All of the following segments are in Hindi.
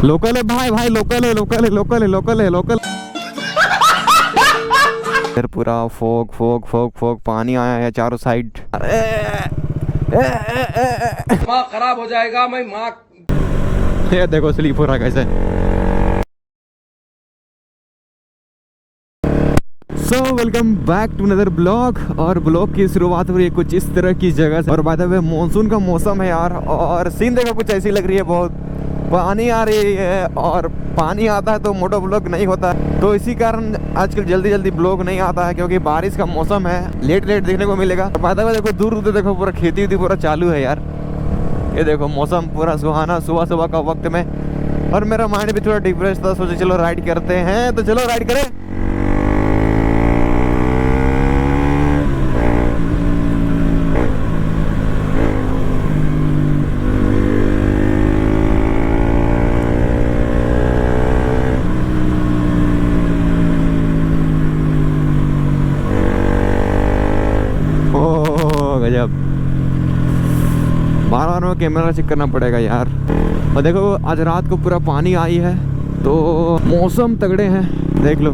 लोकल है भाई, भाई लोकल है, लोकल है, लोकल है, लोकल है, लोकल। इधर पूरा फोग फोग फोग फोग पानी आया है चारों साइड। दिमाग खराब हो जाएगा। मैं माँ ये देखो स्लीप हो रहा कैसे। So welcome back to another blog. और ब्लॉग की शुरुआत हो रही है कुछ इस तरह की जगह से। और बाय द वे मानसून का मौसम है यार, और सीन देखो कुछ ऐसी लग रही है, बहुत पानी आ रही है। और पानी आता है तो मोटो ब्लॉग नहीं होता, तो इसी कारण आजकल जल्दी जल्दी ब्लॉग नहीं आता है, क्योंकि बारिश का मौसम है, लेट लेट देखने को मिलेगा। बाय द वे देखो दूर दूर देखो पूरा खेती उती पूरा चालू है यार। ये देखो मौसम पूरा सुहाना सुबह सुबह का वक्त में। और मेरा माइंड भी थोड़ा डिप्रेस था, सोचे चलो राइड करते हैं, तो चलो राइड करें। गजब, बार बार में कैमरा चेक करना पड़ेगा यार। और देखो आज रात को पूरा पानी आई है, तो मौसम तगड़े हैं, देख लो।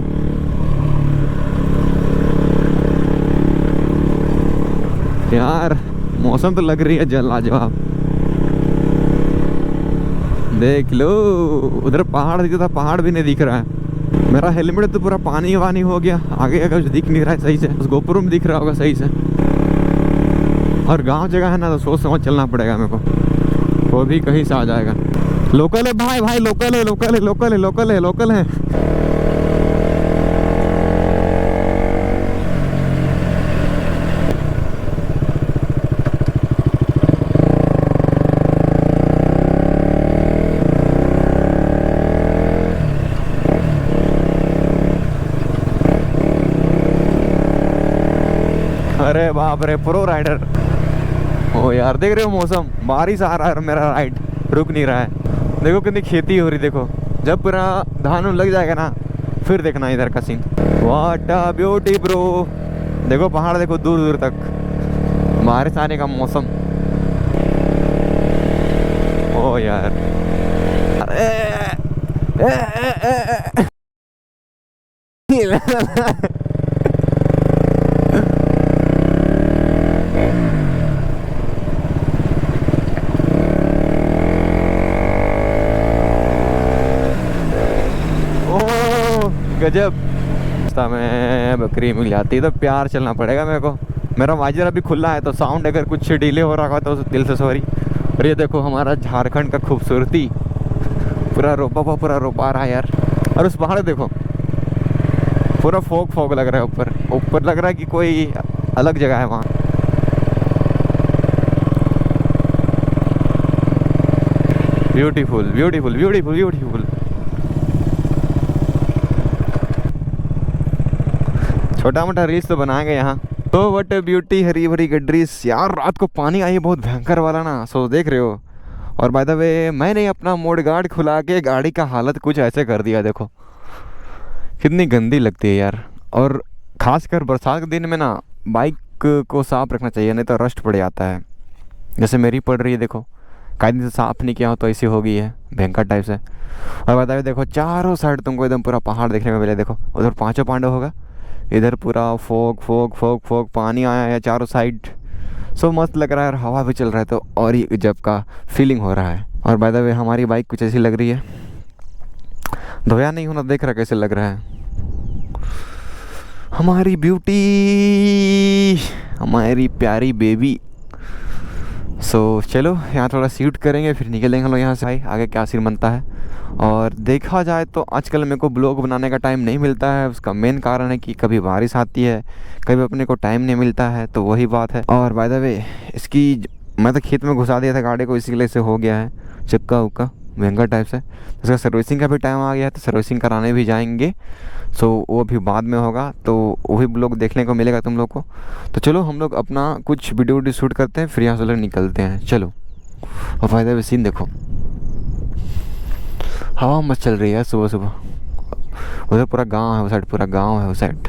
यार मौसम तो लग रही है जल लाजवाब। देख लो उधर पहाड़ दिखता था, पहाड़ भी नहीं दिख रहा है। मेरा हेलमेट तो पूरा पानी वानी हो गया, आगे का कुछ दिख नहीं रहा है सही से, उस गोपुर में दिख रहा होगा सही से। और गांव जगह है ना, तो सोच समझ चलना पड़ेगा मेरे को, वो भी कहीं से आ जाएगा। लोकल है भाई, भाई लोकल है, लोकल है, लोकल है, लोकल है, लोकल है। अरे बाप रे, प्रो राइडर। ओ यार देख रहे हो मौसम, बारिश आ रहा है, मेरा राइड रुक नहीं रहा है। देखो कितनी खेती हो रही, देखो जब पूरा धान लग जाएगा ना, फिर देखना इधर का scene. What a beauty bro. देखो पहाड़ देखो दूर दूर तक, बारिश आने का मौसम। ओ यार गजब। रास्ता में बकरी मिल जाती है तो प्यार चलना पड़ेगा मेरे को। मेरा वाइजर अभी खुला है, तो साउंड अगर कुछ डिले हो रहा होगा तो दिल से सॉरी। और ये देखो हमारा झारखंड का खूबसूरती, पूरा पूरा रोपा रहा है यार। और उस पहाड़ देखो पूरा फोग फोग लग रहा है, ऊपर ऊपर लग रहा है कि कोई अलग जगह है वहाँ। Beautiful beautiful beautiful beautiful. छोटा मोटा रील्स तो बनाएंगे यहाँ। तो वट ब्यूटी, हरी भरी गड्रीस यार। रात को पानी आई है बहुत भयंकर वाला ना, सो देख रहे हो। और बाय द वे मैंने अपना मोड गार्ड खुला के गाड़ी का हालत कुछ ऐसे कर दिया, देखो कितनी गंदी लगती है यार। और खासकर बरसात के दिन में ना बाइक को साफ रखना चाहिए, नहीं तो रस्ट पड़ जाता है। जैसे मेरी पड़ रही है, देखो कई दिन से साफ नहीं किया हो तो ऐसी हो गई है भयंकर टाइप से। और बाय द वे देखो चारों साइड तुमको एकदम पूरा पहाड़ देखने को मिले। देखो उधर पांचों पांडव होगा, इधर पूरा फोग फोग फोग फोग पानी आया है चारों साइड। सो मस्त लग रहा है, और हवा भी चल रहा है, तो और ही जब का फीलिंग हो रहा है। और बाय द वे हमारी बाइक कुछ ऐसी लग रही है, धोया नहीं होना, देख रहा कैसे लग रहा है हमारी ब्यूटी, हमारी प्यारी बेबी। सो चलो यहाँ थोड़ा शूट करेंगे, फिर निकलेंगे हम लोग यहाँ से। भाई आगे क्या सीन बनता है। और देखा जाए तो आजकल मेरे को ब्लॉग बनाने का टाइम नहीं मिलता है। उसका मेन कारण है कि कभी बारिश आती है, कभी अपने को टाइम नहीं मिलता है, तो वही बात है। और बाय द वे इसकी मैं तो खेत में घुसा दिया था गाड़ी को, इसी से हो गया है चक्का उक्का महंगा टाइप से। इसका सर्विसिंग का भी टाइम आ गया है, तो सर्विसिंग कराने भी जाएंगे। सो वो भी बाद में होगा, तो वही ब्लॉग देखने को मिलेगा तुम लोग को। तो चलो हम लोग अपना कुछ वीडियो शूट करते हैं, फिर यहाँ से लोग निकलते हैं। चलो। और बाय द वे सीन देखो, हवा मस्त चल रही है सुबह सुबह। उधर पूरा गांव है, उस साइड पूरा गांव है, उस साइड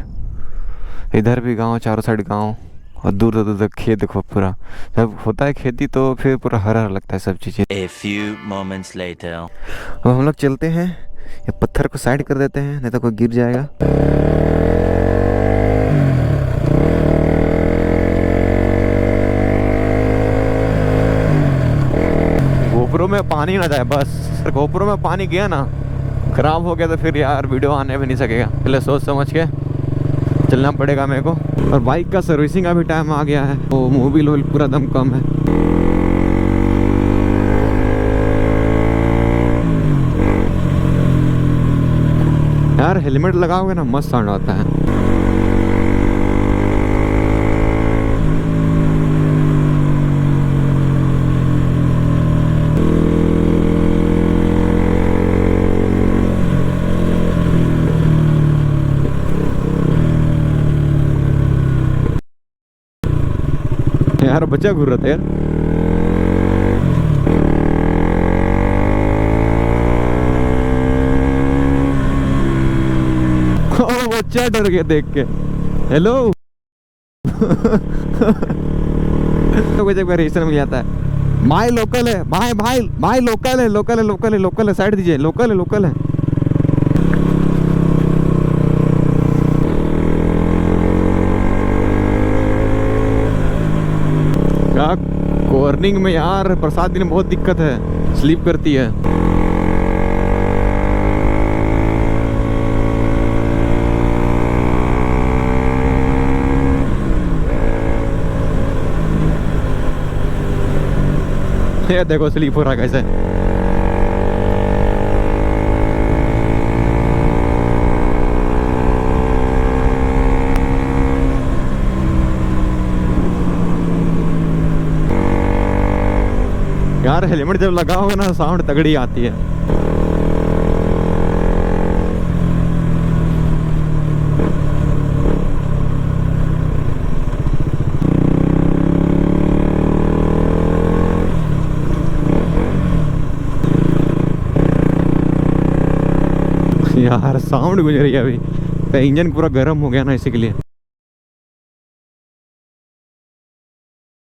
इधर भी गांव, चारों साइड गांव। और दूर दूर तक खेत देखो पूरा। जब होता है खेती तो फिर पूरा हरा हरा लगता है सब चीज़ें। A few moments later. अब हम लोग चलते हैं, या पत्थर को साइड कर देते हैं नहीं तो कोई गिर जाएगा। गोप्रो में पानी ना जाए बस। गोप्रो में पानी गया ना, खराब हो गया तो फिर यार वीडियो आने भी नहीं सकेगा। पहले सोच समझ के चलना पड़ेगा मेरे को। और बाइक का सर्विसिंग का भी टाइम आ गया है, तो मोबिल ऑयल पूरा दम कम है। यार हेलमेट लगाओगे ना मस्त साउंड आता है। यार बच्चा घूर रहा था यार। ओ बच्चा डर गया देख के। हेलो तो कुछ एक बार रजिस्टर मिल जाता है। भाई लोकल है, भाई भाई भाई लोकल है, लोकल है, लोकल है, लोकल है, साइड दीजिए, लोकल है, लोकल है। कॉर्निंग में यार बरसात दिन बहुत दिक्कत है, स्लिप करती है। ये देखो स्लिप हो रहा कैसे। यार हेलमेट जब लगाओगे ना साउंड तगड़ी आती है। यार साउंड गुजर रही है अभी, तो इंजन पूरा गर्म हो गया ना इसी के लिए।